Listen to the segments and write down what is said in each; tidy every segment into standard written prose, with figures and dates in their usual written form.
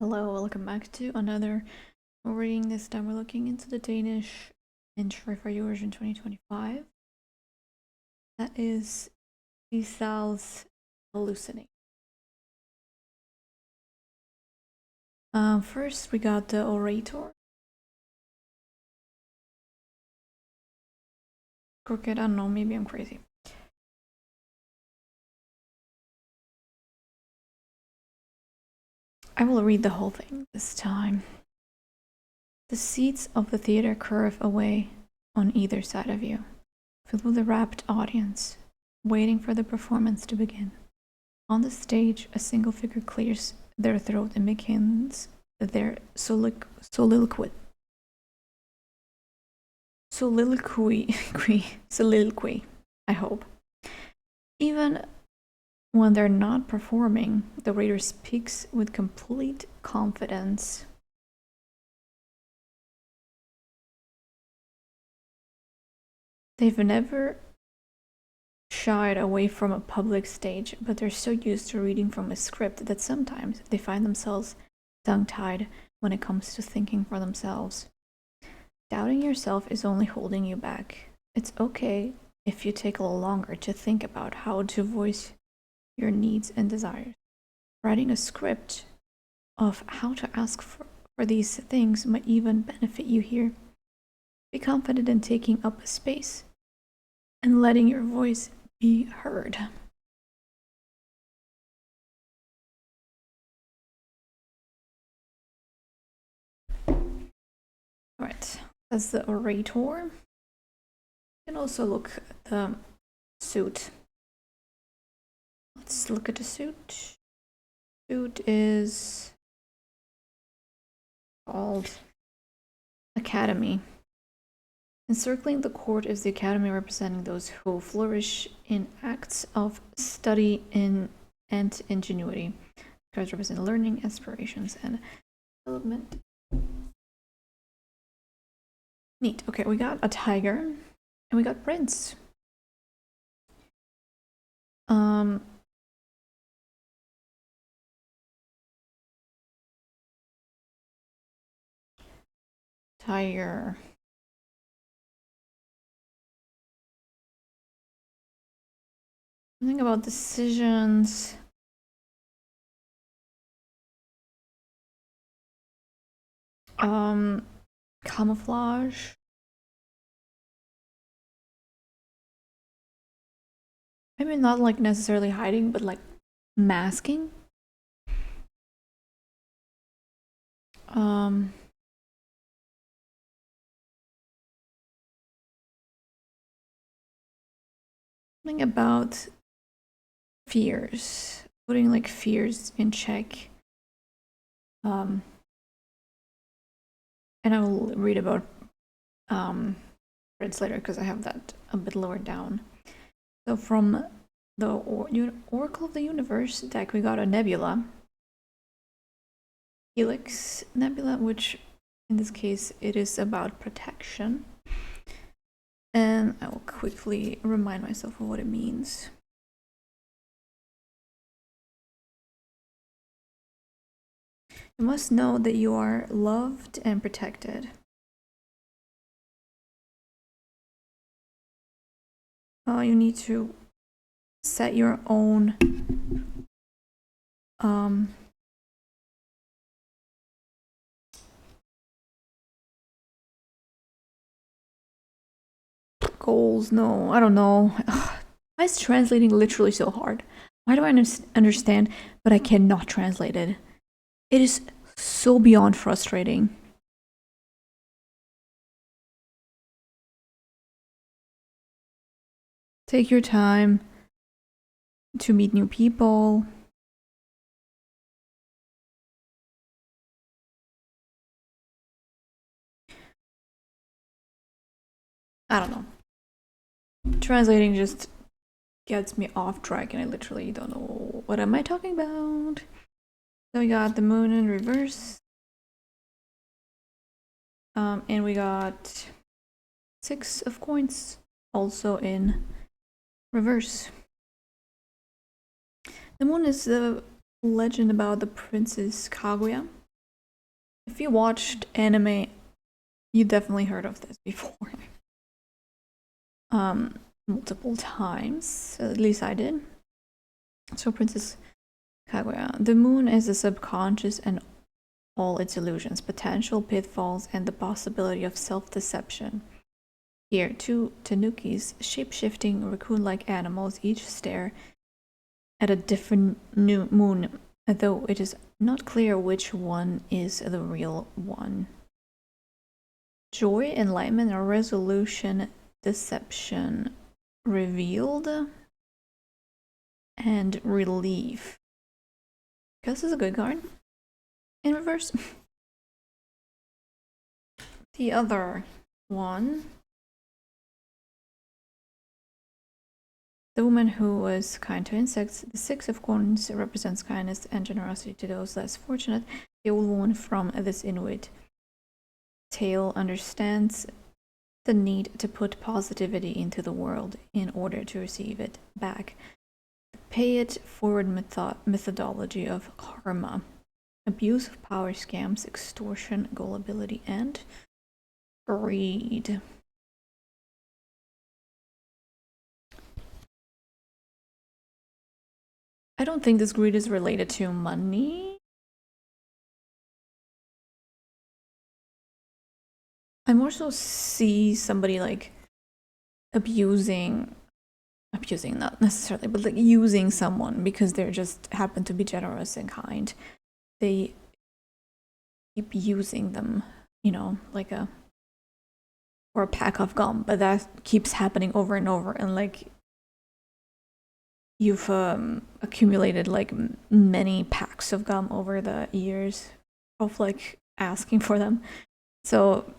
Hello, welcome back to another reading. This time we're looking into the Danish entry for Eurovision 2025. That is Sissal's Hallucination. First we got the orator. Crooked, I don't know, maybe I'm crazy. I will read the whole thing this time. The seats of the theater curve away on either side of you, filled with a rapt audience, waiting for the performance to begin. On the stage, a single figure clears their throat and begins their soliloquy, I hope. Even when they're not performing, the reader speaks with complete confidence. They've never shied away from a public stage, but they're so used to reading from a script that sometimes they find themselves tongue-tied when it comes to thinking for themselves. Doubting yourself is only holding you back. It's okay if you take a little longer to think about how to voice your needs and desires. Writing a script of how to ask for these things might even benefit you here. Be confident in taking up a space and letting your voice be heard. Alright, that's the orator. You can also look at the suit. Let's look at the suit. Suit is called Academy. Encircling the court is the Academy, representing those who flourish in acts of study and ingenuity. Cards represent learning, aspirations, and development. Neat. Okay, we got a tiger, and we got prince. Tiger. Something about decisions. Camouflage. Maybe not like necessarily hiding, but like masking. Something about fears, putting like fears in check. And I will read about Prince later because I have that a bit lower down. So from the Oracle of the Universe deck, we got a nebula. Helix Nebula, which in this case it is about protection. And I will quickly remind myself of what it means. You must know that you are loved and protected. You need to set your own goals. No, I don't know. Why is translating literally so hard? Why do I understand, but I cannot translate it? It is so beyond frustrating. Take your time to meet new people. I don't know. Translating just gets me off track and I literally don't know what am I talking about. So we got the moon in reverse. And we got 6 of coins also in reverse. The moon is the legend about the princess Kaguya, If you watched anime, you definitely heard of this before. Multiple times. At least I did. So Princess Kaguya. The moon is the subconscious and all its illusions, potential pitfalls, and the possibility of self-deception. Here, two tanukis, shape-shifting raccoon-like animals, each stare at a different new moon, though it is not clear which one is the real one. Joy, enlightenment, or resolution, deception, revealed, and relief. Guess is a good card. In reverse. The other one. The woman who was kind to insects. The Six of Coins represents kindness and generosity to those less fortunate. The old woman from this Inuit tale understands the need to put positivity into the world in order to receive it back. The pay it forward methodology of karma. Abuse of power, scams, extortion, gullibility, and greed. I don't think this greed is related to money. I more so see somebody like abusing, not necessarily, but like using someone because they're just happen to be generous and kind. They keep using them, you know, like a pack of gum, but that keeps happening over and over, and like you've accumulated like many packs of gum over the years of like asking for them. So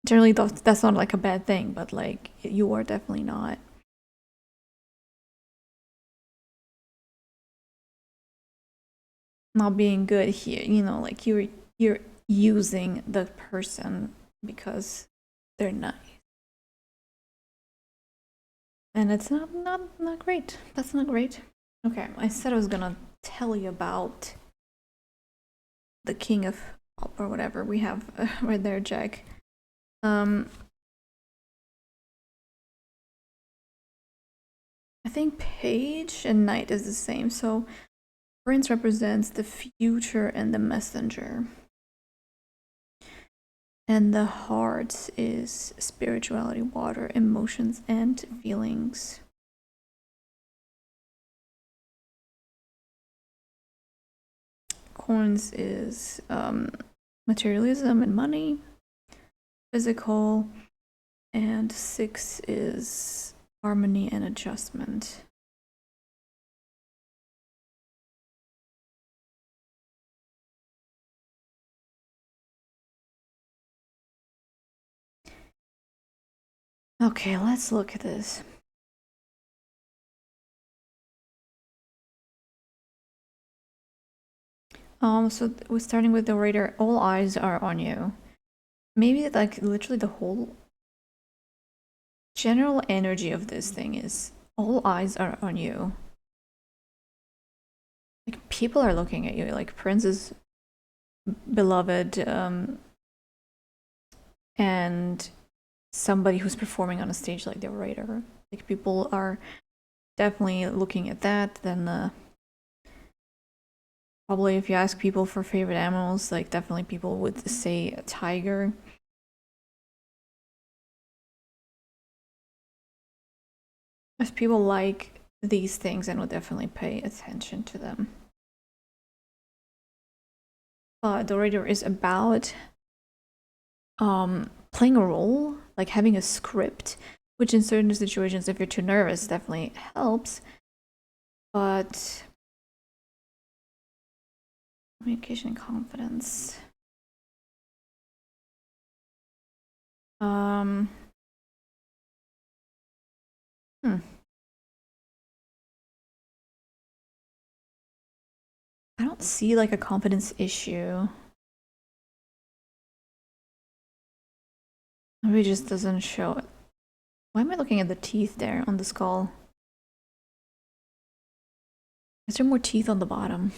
generally that's not like a bad thing, but like you are definitely not being good here, you know, like you're using the person because they're nice. And it's not great. That's not great. Okay, I said I was gonna tell you about the king of pop or whatever we have right there, Jack. I think page and knight is the same. So prince represents the future and the messenger. And the heart is spirituality, water, emotions, and feelings. Coins is materialism and money, physical, and 6 is harmony and adjustment. Okay, let's look at this. So we're starting with the writer. All eyes are on you. Maybe like literally the whole general energy of this thing is all eyes are on you. Like people are looking at you. Like Prince is beloved, and somebody who's performing on a stage like the writer. Like people are definitely looking at that. Then probably if you ask people for favorite animals, like definitely people would say a tiger. As people like these things and would definitely pay attention to them. The writer is about playing a role, like having a script, which in certain situations, if you're too nervous, definitely helps. But communication and confidence. I don't see like a confidence issue. Maybe it just doesn't show it. Why am I looking at the teeth there on the skull? Is there more teeth on the bottom?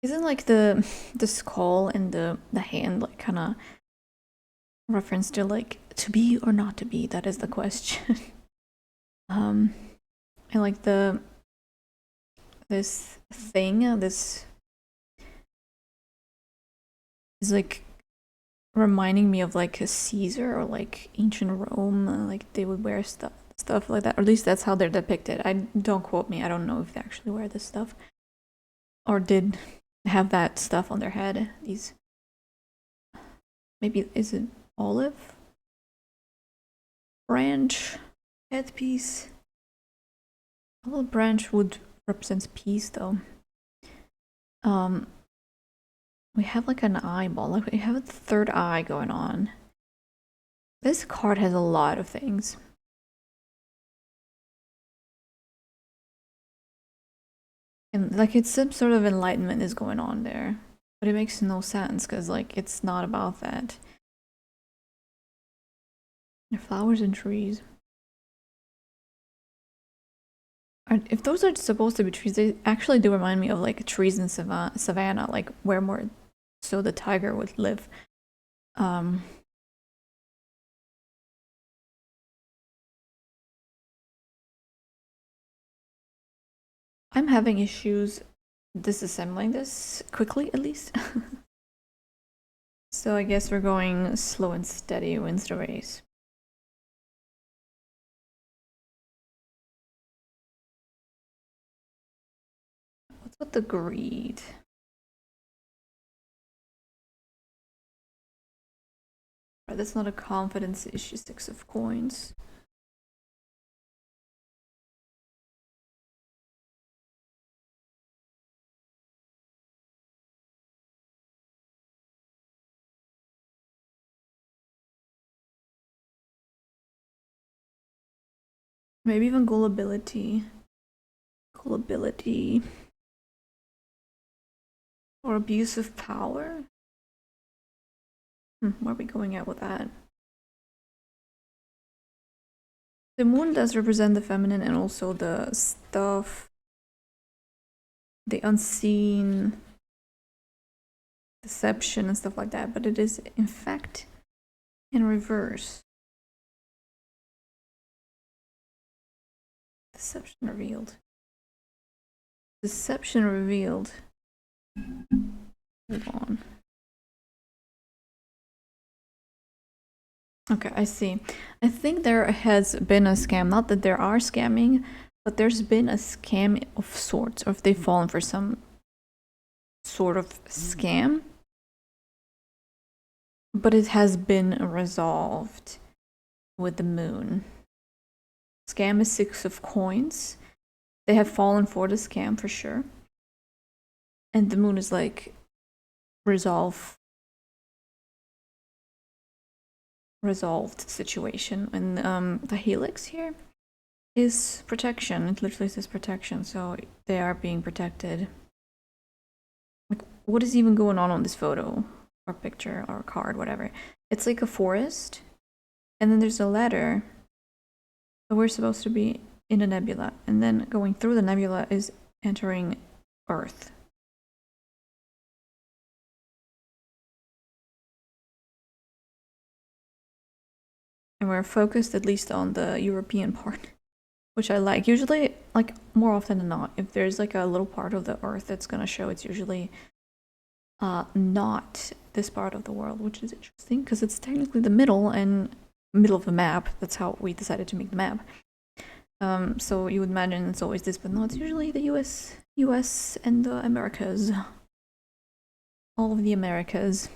Isn't like the skull and the hand like kind of reference to like to be or not to be? That is the question. And like this thing, this is like reminding me of like a Caesar or like ancient Rome. Like they would wear stuff like that, or at least that's how they're depicted. I don't quote me. I don't know if they actually wear this stuff or did have that stuff on their head. These maybe is it olive branch headpiece? Olive branch would represents peace though. We have like an eyeball, like we have a third eye going on. This card has a lot of things. And like it's some sort of enlightenment is going on there. But it makes no sense because like it's not about that. The flowers and trees. If those are supposed to be trees, they actually do remind me of like trees in savannah, like where more so the tiger would live. I'm having issues disassembling this quickly, at least. So I guess we're going slow and steady wins the race. What's with the greed? Right, that's not a confidence issue. 6 of coins. Maybe even gullibility. Gullibility. Or abuse of power? Where are we going at with that? The moon does represent the feminine and also the stuff, the unseen, deception and stuff like that, but it is in fact in reverse. Deception revealed. Deception revealed. Hold on. Okay, I see. I think there has been a scam. Not that there are scamming, but there's been a scam of sorts, or if they've fallen for some sort of scam. But it has been resolved with the moon. Scam is 6 of coins. They have fallen for the scam for sure. And the moon is like resolved situation. And the helix here is protection. It literally says protection, so they are being protected. Like, what is even going on this photo or picture or card, whatever? It's like a forest, and then there's a ladder. So we're supposed to be in a nebula, and then going through the nebula is entering Earth. And we're focused at least on the European part, which I like. Usually, like more often than not, if there's like a little part of the Earth that's gonna show, it's usually not this part of the world, which is interesting because it's technically the middle of the map. That's how we decided to make the map. So you would imagine it's always this, but no, it's usually the US and the Americas. All of the Americas.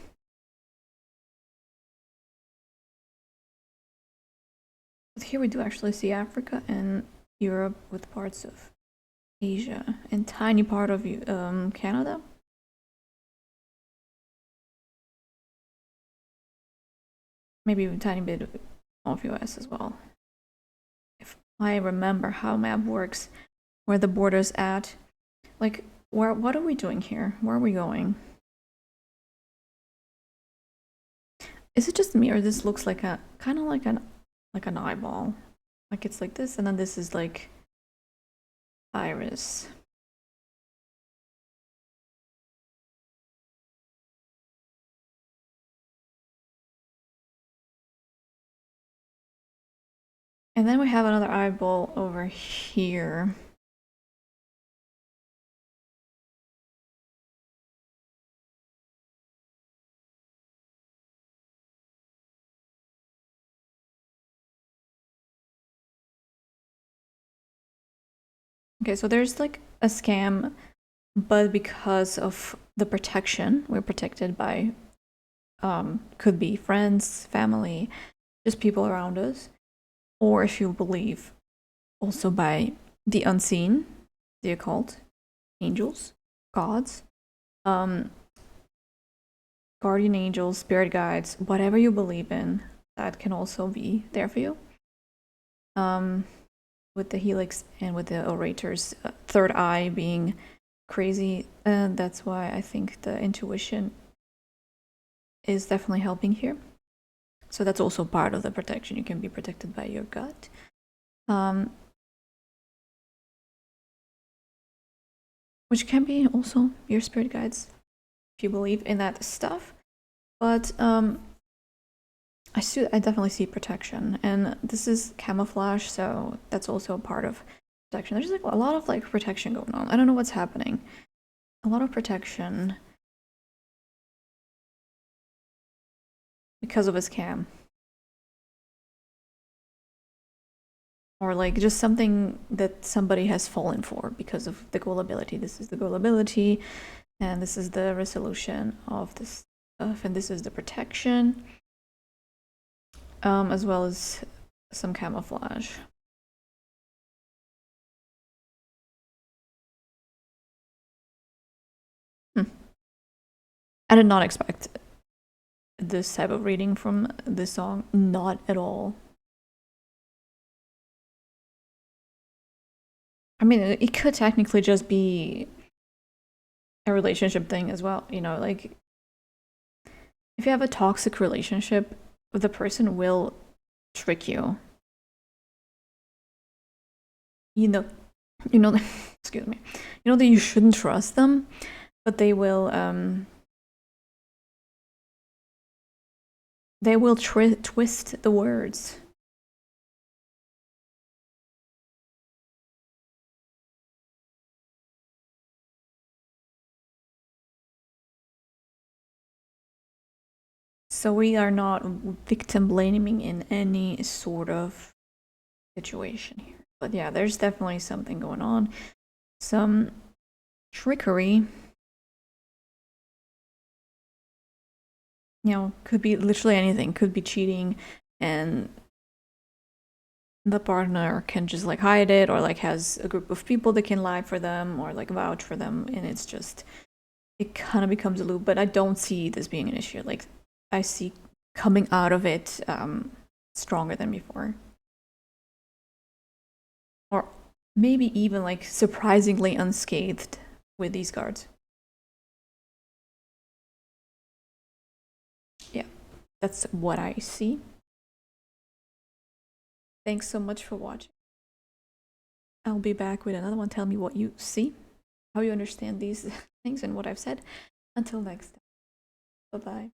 But here we do actually see Africa and Europe with parts of Asia and tiny part of Canada. Maybe a tiny bit of US as well. If I remember how map works, where the border's at. Like, what are we doing here? Where are we going? Is it just me, or this looks like a kind of like an eyeball? Like it's like this, and then this is like iris. And then we have another eyeball over here. Okay, so there's like a scam, but because of the protection, we're protected by could be friends, family, just people around us, or if you believe also by the unseen, the occult, angels, gods, um, guardian angels, spirit guides, whatever you believe in, that can also be there for you. With the helix and with the orators, third eye being crazy, and that's why I think the intuition is definitely helping here. So that's also part of the protection. You can be protected by your gut. Which can be also your spirit guides if you believe in that stuff. But I definitely see protection, and this is camouflage, so that's also a part of protection. There's like a lot of like protection going on. I don't know what's happening. A lot of protection because of a scam. Or like just something that somebody has fallen for because of the gullibility. This is the gullibility, and this is the resolution of this stuff, and this is the protection, as well as some camouflage. I did not expect this type of reading from this song, not at all. I mean, it could technically just be a relationship thing as well, you know, like if you have a toxic relationship, the person will trick you. You know, excuse me. You know that you shouldn't trust them, but they will twist the words. So we are not victim blaming in any sort of situation here. But yeah, there's definitely something going on. Some trickery. You know, could be literally anything. Could be cheating, and the partner can just like hide it, or like has a group of people that can lie for them or like vouch for them, and it's just, it kind of becomes a loop. But I don't see this being an issue. Like I see coming out of it stronger than before, or maybe even like surprisingly unscathed with these cards. Yeah, that's what I see. Thanks so much for watching. I'll be back with another one. Tell me what you see, how you understand these things, and what I've said. Until next time. Bye bye.